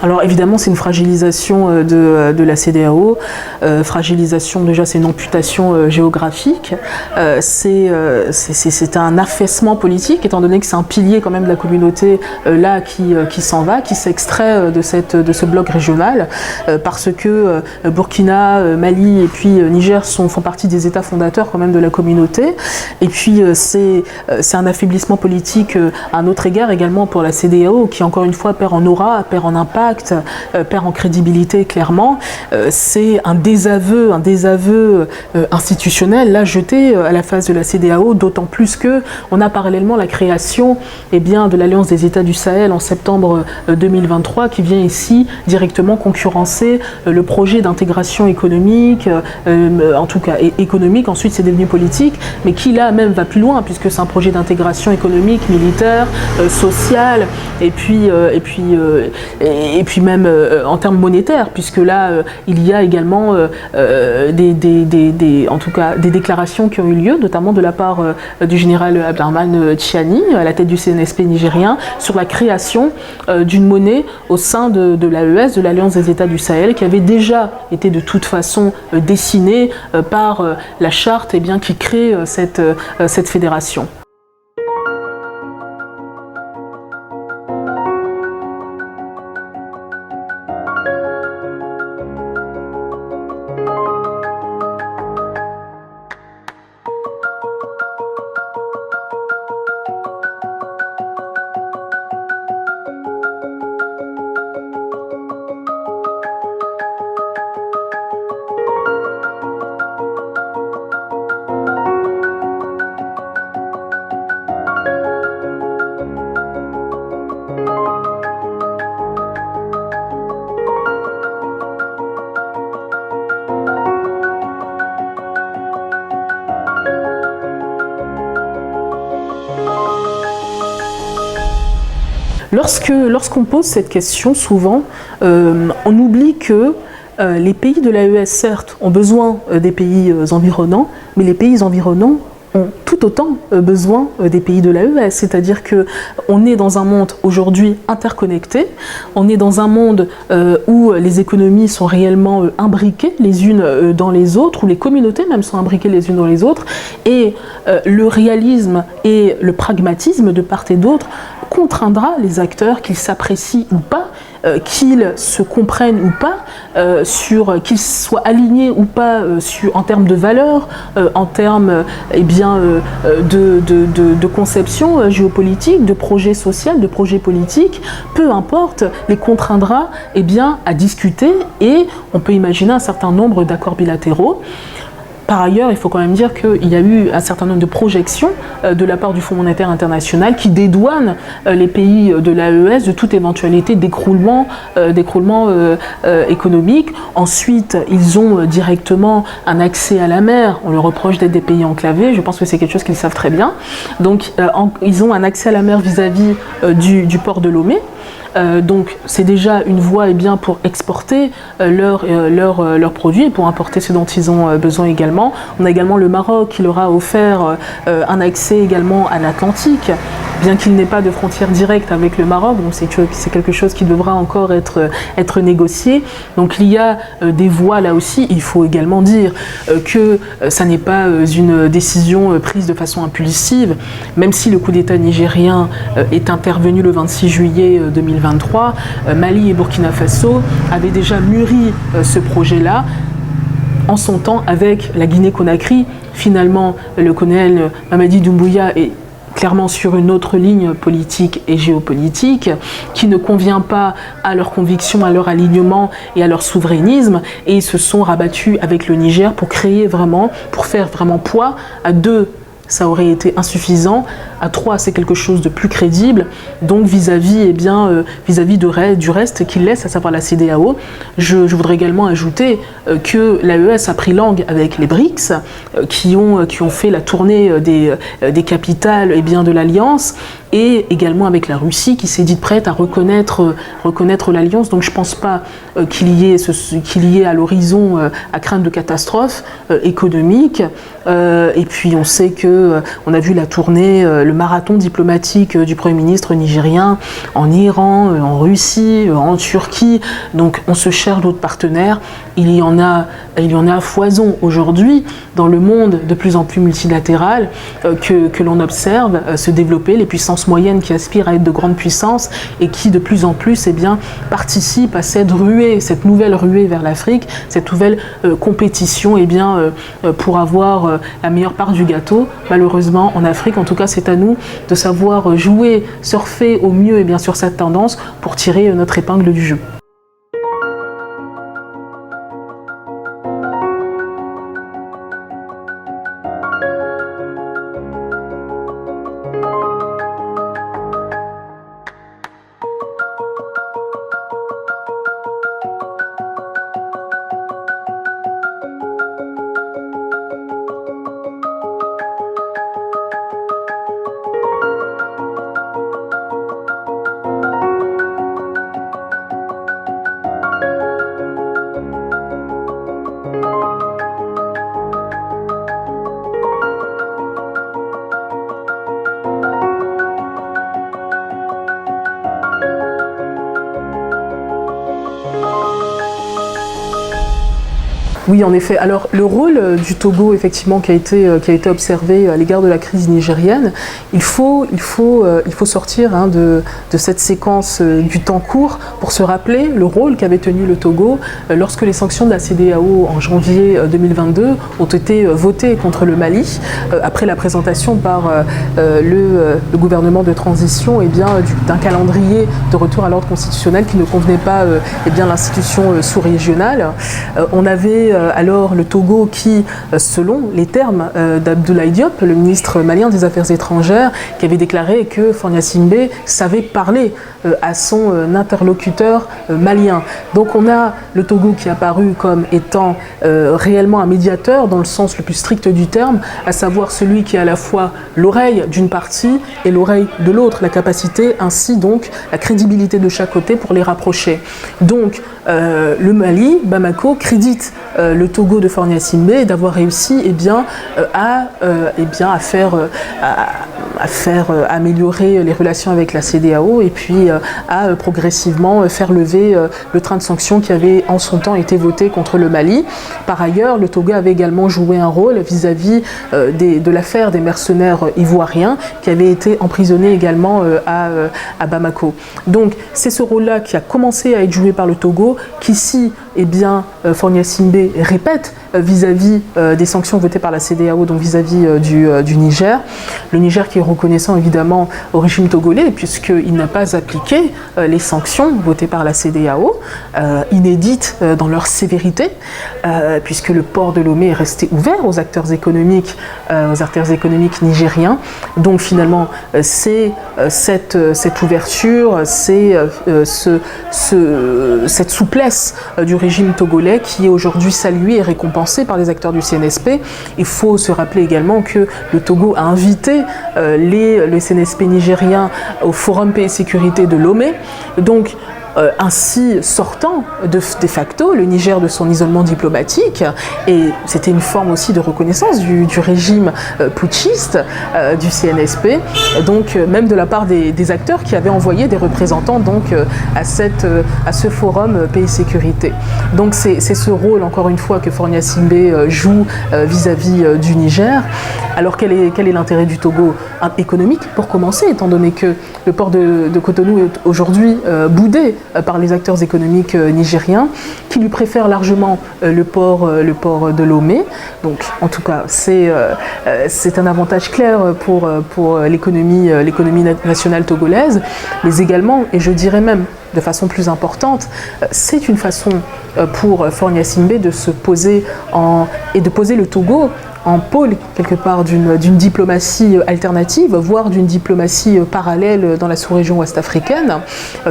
Alors évidemment, c'est une fragilisation de la CEDEAO. Fragilisation, déjà, c'est une amputation géographique. C'est un affaissement politique, étant donné que c'est un pilier quand même de la communauté là qui s'en va, qui s'extrait de ce bloc régional, parce que Burkina, Mali et puis Niger font partie des États fondateurs quand même de la communauté. Et puis c'est un affaiblissement politique à un autre égard également pour la CEDEAO, qui encore une fois perd en aura, perd en impact, perd en crédibilité clairement. C'est un désaveu institutionnel là jeté à la face de la CEDEAO, d'autant plus que on a parallèlement la création de l'Alliance des États du Sahel en septembre 2023, qui vient ici directement concurrencer le projet d'intégration économique, en tout cas économique, ensuite c'est devenu politique, mais qui là même va plus loin, puisque c'est un projet d'intégration économique, militaire, sociale, et puis même en termes monétaires, puisque là il y a également en tout cas des déclarations qui ont eu lieu, notamment de la part du général Abdourahmane Tchiani, à la tête du CNSP nigérien, sur la création d'une monnaie au sein de l'AES, de l'Alliance des États du Sahel, qui avait déjà été de toute façon dessinée par la charte qui crée cette fédération. Lorsqu'on pose cette question, souvent, on oublie que les pays de l'AES, certes, ont besoin des pays environnants, mais les pays environnants ont tout autant besoin des pays de l'AES. C'est-à-dire qu'on est dans un monde aujourd'hui interconnecté, on est dans un monde où les économies sont réellement imbriquées les unes dans les autres, où les communautés même sont imbriquées les unes dans les autres, et le réalisme et le pragmatisme de part et d'autre contraindra les acteurs, qu'ils s'apprécient ou pas, qu'ils se comprennent ou pas, qu'ils soient alignés ou pas en termes de valeurs, en termes de conception géopolitique, de projet social, de projet politique, peu importe, les contraindra à discuter, et on peut imaginer un certain nombre d'accords bilatéraux. Par ailleurs, il faut quand même dire qu'il y a eu un certain nombre de projections de la part du Fonds monétaire international qui dédouanent les pays de l'AES de toute éventualité d'écroulement économique. Ensuite, ils ont directement un accès à la mer. On leur reproche d'être des pays enclavés. Je pense que c'est quelque chose qu'ils savent très bien. Donc, ils ont un accès à la mer vis-à-vis du port de Lomé. Donc c'est déjà une voie pour exporter leurs produits et pour importer ce dont ils ont besoin également. On a également le Maroc qui leur a offert un accès également à l'Atlantique, bien qu'il n'ait pas de frontière directe avec le Maroc, donc c'est quelque chose qui devra encore être négocié. Donc il y a des voies là aussi. Il faut également dire que ça n'est pas une décision prise de façon impulsive, même si le coup d'État nigérien est intervenu le 26 juillet 2023, Mali et Burkina Faso avaient déjà mûri ce projet-là en son temps avec la Guinée-Conakry. Finalement, le colonel Mamadi Doumbouya est clairement sur une autre ligne politique et géopolitique qui ne convient pas à leurs convictions, à leur alignement et à leur souverainisme, et ils se sont rabattus avec le Niger pour faire vraiment poids. À 2, ça aurait été insuffisant. À 3, c'est quelque chose de plus crédible. Donc vis-à-vis du reste qu'il laisse, à savoir la CEDEAO, je voudrais également ajouter que l'AES a pris langue avec les BRICS, qui ont fait la tournée des capitales de l'Alliance, et également avec la Russie qui s'est dite prête à reconnaître l'alliance. Donc je ne pense pas qu'il y ait à l'horizon à craindre de catastrophes économiques. Et puis on sait qu'on a vu la tournée, le marathon diplomatique du Premier ministre nigérien en Iran, en Russie, en Turquie. Donc on se cherche d'autres partenaires. Il y en a à foison aujourd'hui dans le monde de plus en plus multilatéral que l'on observe se développer, les puissances moyennes qui aspirent à être de grandes puissances et qui de plus en plus participent à cette nouvelle ruée vers l'Afrique, cette nouvelle compétition pour avoir la meilleure part du gâteau. Malheureusement en Afrique, en tout cas c'est à nous de savoir jouer, surfer au mieux sur cette tendance pour tirer notre épingle du jeu. Oui, en effet. Alors, le rôle du Togo, effectivement, qui a été observé à l'égard de la crise nigérienne, il faut sortir de cette séquence du temps court pour se rappeler le rôle qu'avait tenu le Togo lorsque les sanctions de la CEDEAO en janvier 2022 ont été votées contre le Mali, après la présentation par le gouvernement de transition d'un calendrier de retour à l'ordre constitutionnel qui ne convenait pas l'institution sous-régionale. On avait alors le Togo qui, selon les termes d'Abdoulaye Diop, le ministre malien des Affaires étrangères, qui avait déclaré que Faure Gnassingbé savait parler à son interlocuteur malien. Donc on a le Togo qui est apparu comme étant réellement un médiateur dans le sens le plus strict du terme, à savoir celui qui a à la fois l'oreille d'une partie et l'oreille de l'autre, la capacité ainsi donc la crédibilité de chaque côté pour les rapprocher. Donc le Mali, Bamako, crédite le Togo de Faure Gnassingbé d'avoir réussi à faire améliorer les relations avec la CEDEAO et puis à progressivement faire lever le train de sanctions qui avait en son temps été voté contre le Mali. Par ailleurs, le Togo avait également joué un rôle vis-à-vis de l'affaire des mercenaires ivoiriens qui avaient été emprisonnés également à Bamako. Donc c'est ce rôle-là qui a commencé à être joué par le Togo, qu'ici, Faure Gnassingbé répète vis-à-vis des sanctions votées par la CEDEAO, donc vis-à-vis du Niger. Le Niger qui est reconnaissant évidemment au régime togolais, puisqu'il n'a pas appliqué les sanctions votées par la CEDEAO, inédites dans leur sévérité, puisque le port de Lomé est resté ouvert aux acteurs économiques nigériens. Donc finalement, c'est cette ouverture, c'est cette souplesse du régime togolais qui est aujourd'hui saluée et récompensée par les acteurs du CNSP. Il faut se rappeler également que le Togo a invité le CNSP nigérien au Forum Paix et Sécurité de Lomé. Donc, ainsi sortant de facto le Niger de son isolement diplomatique, et c'était une forme aussi de reconnaissance du régime putschiste du CNSP, donc même de la part des acteurs qui avaient envoyé des représentants donc à ce forum Paix et Sécurité. Donc c'est ce rôle encore une fois que Faure Gnassingbé joue vis-à-vis du Niger. Alors quel est l'intérêt du Togo économique pour commencer, étant donné que le port de Cotonou est aujourd'hui boudé par les acteurs économiques nigériens, qui lui préfèrent largement le port de Lomé. Donc, en tout cas, c'est un avantage clair pour l'économie nationale togolaise, mais également, et je dirais même de façon plus importante, c'est une façon pour Faure Gnassingbé de se poser et de poser le Togo en pôle quelque part d'une diplomatie alternative, voire d'une diplomatie parallèle dans la sous-région ouest-africaine,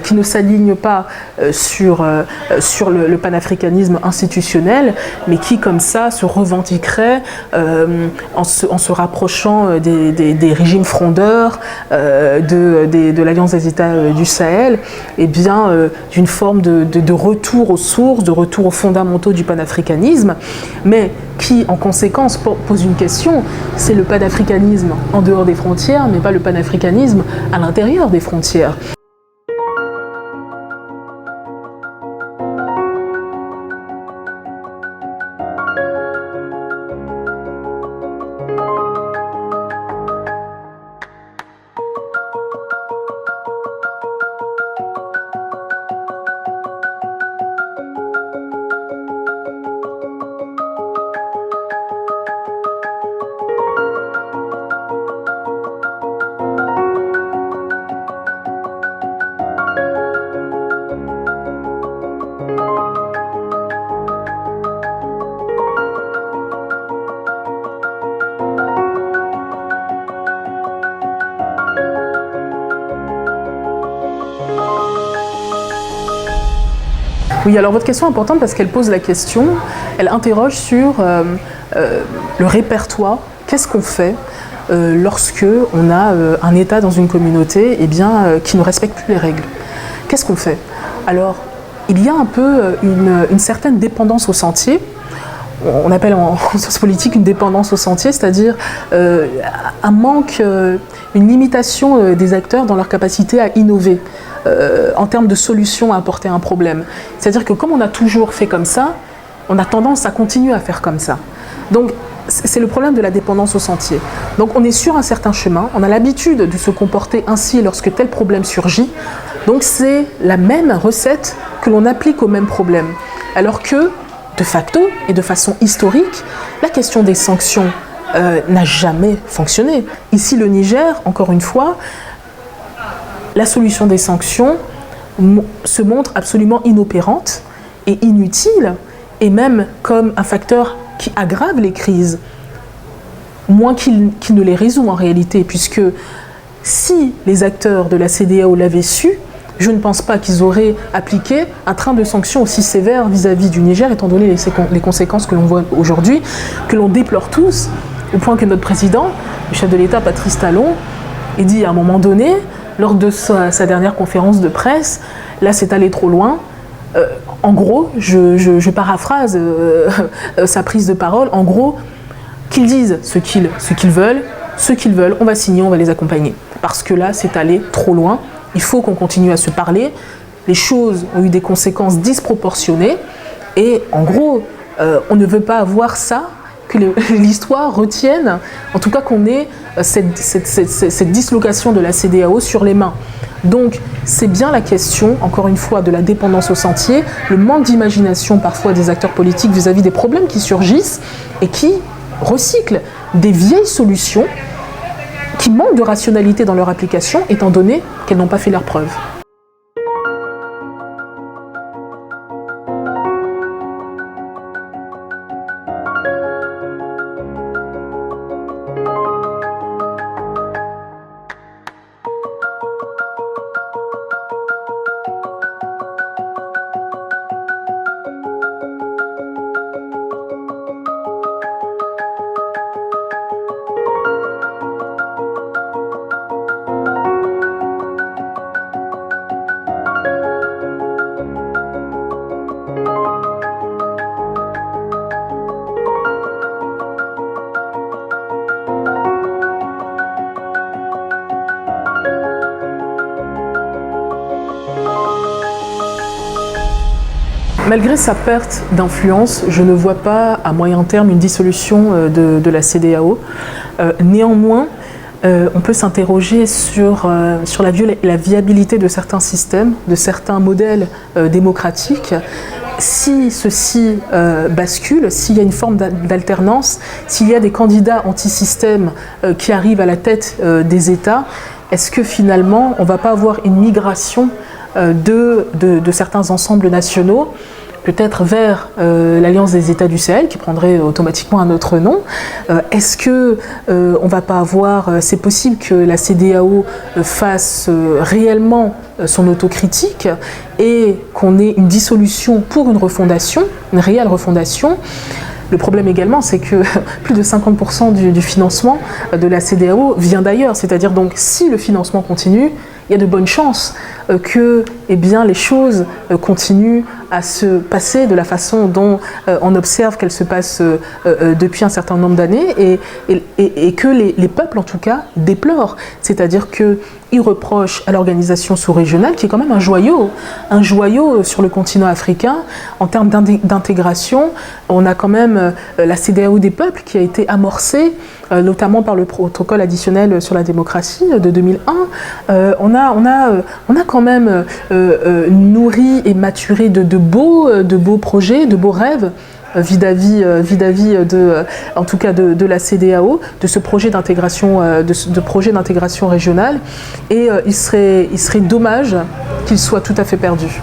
qui ne s'aligne pas sur le panafricanisme institutionnel, mais qui comme ça se revendiquerait en se rapprochant des régimes frondeurs de l'Alliance des États du Sahel, et bien d'une forme de retour aux sources, de retour aux fondamentaux du panafricanisme, mais qui, en conséquence, pose une question, c'est le panafricanisme en dehors des frontières, mais pas le panafricanisme à l'intérieur des frontières. Oui, alors votre question est importante parce qu'elle pose la question, elle interroge sur le répertoire. Qu'est-ce qu'on fait lorsque on a un État dans une communauté qui ne respecte plus les règles? Qu'est-ce qu'on fait? Alors, il y a un peu une certaine dépendance au sentier. On appelle en sciences politiques une dépendance au sentier, c'est-à-dire un manque, une limitation des acteurs dans leur capacité à innover en termes de solutions à apporter à un problème. C'est-à-dire que comme on a toujours fait comme ça, on a tendance à continuer à faire comme ça. Donc c'est le problème de la dépendance au sentier. Donc on est sur un certain chemin, on a l'habitude de se comporter ainsi lorsque tel problème surgit. Donc c'est la même recette que l'on applique au même problème. Alors que de facto et de façon historique, la question des sanctions n'a jamais fonctionné. Ici, le Niger, encore une fois, la solution des sanctions se montre absolument inopérante et inutile, et même comme un facteur qui aggrave les crises, moins qu'il ne les résout en réalité, puisque si les acteurs de la CEDEAO l'avaient su, je ne pense pas qu'ils auraient appliqué un train de sanctions aussi sévère vis-à-vis du Niger, étant donné les conséquences que l'on voit aujourd'hui, que l'on déplore tous, au point que notre président, le chef de l'État, Patrice Talon, ait dit à un moment donné, lors de sa dernière conférence de presse, là c'est allé trop loin. En gros, je paraphrase sa prise de parole, en gros, qu'ils disent ce qu'ils veulent, on va signer, on va les accompagner. Parce que là, c'est allé trop loin. Il faut qu'on continue à se parler. Les choses ont eu des conséquences disproportionnées. Et en gros, on ne veut pas avoir ça, que l'histoire retienne, en tout cas qu'on ait cette dislocation de la CEDEAO sur les mains. Donc, c'est bien la question, encore une fois, de la dépendance au sentier, le manque d'imagination parfois des acteurs politiques vis-à-vis des problèmes qui surgissent et qui recyclent des vieilles solutions qui manquent de rationalité dans leur application, étant donné qu'elles n'ont pas fait leurs preuves. Malgré sa perte d'influence, je ne vois pas à moyen terme une dissolution de la CEDEAO. Néanmoins, on peut s'interroger sur la viabilité de certains systèmes, de certains modèles démocratiques. Si ceci bascule, s'il y a une forme d'alternance, s'il y a des candidats anti-système qui arrivent à la tête des États, est-ce que finalement on ne va pas avoir une migration de certains ensembles nationaux peut-être vers l'Alliance des États du Sahel, qui prendrait automatiquement un autre nom. Est-ce que on va pas avoir, c'est possible que la CEDEAO fasse réellement son autocritique et qu'on ait une dissolution pour une refondation, une réelle refondation. Le problème également, c'est que plus de 50% du financement de la CEDEAO vient d'ailleurs. C'est-à-dire donc, si le financement continue, il y a de bonnes chances que les choses continuent à se passer de la façon dont on observe qu'elles se passent depuis un certain nombre d'années et que les peuples, en tout cas, déplorent. C'est-à-dire qu'ils reprochent à l'organisation sous-régionale, qui est quand même un joyau sur le continent africain, en termes d'intégration. On a quand même la CEDEAO des peuples qui a été amorcée, notamment par le protocole additionnel sur la démocratie de 2001. On a quand même nourri et maturé de beaux projets, de beaux rêves vis-à-vis en tout cas de la CEDEAO, de ce projet d'intégration régionale. Et il serait dommage qu'il soit tout à fait perdu.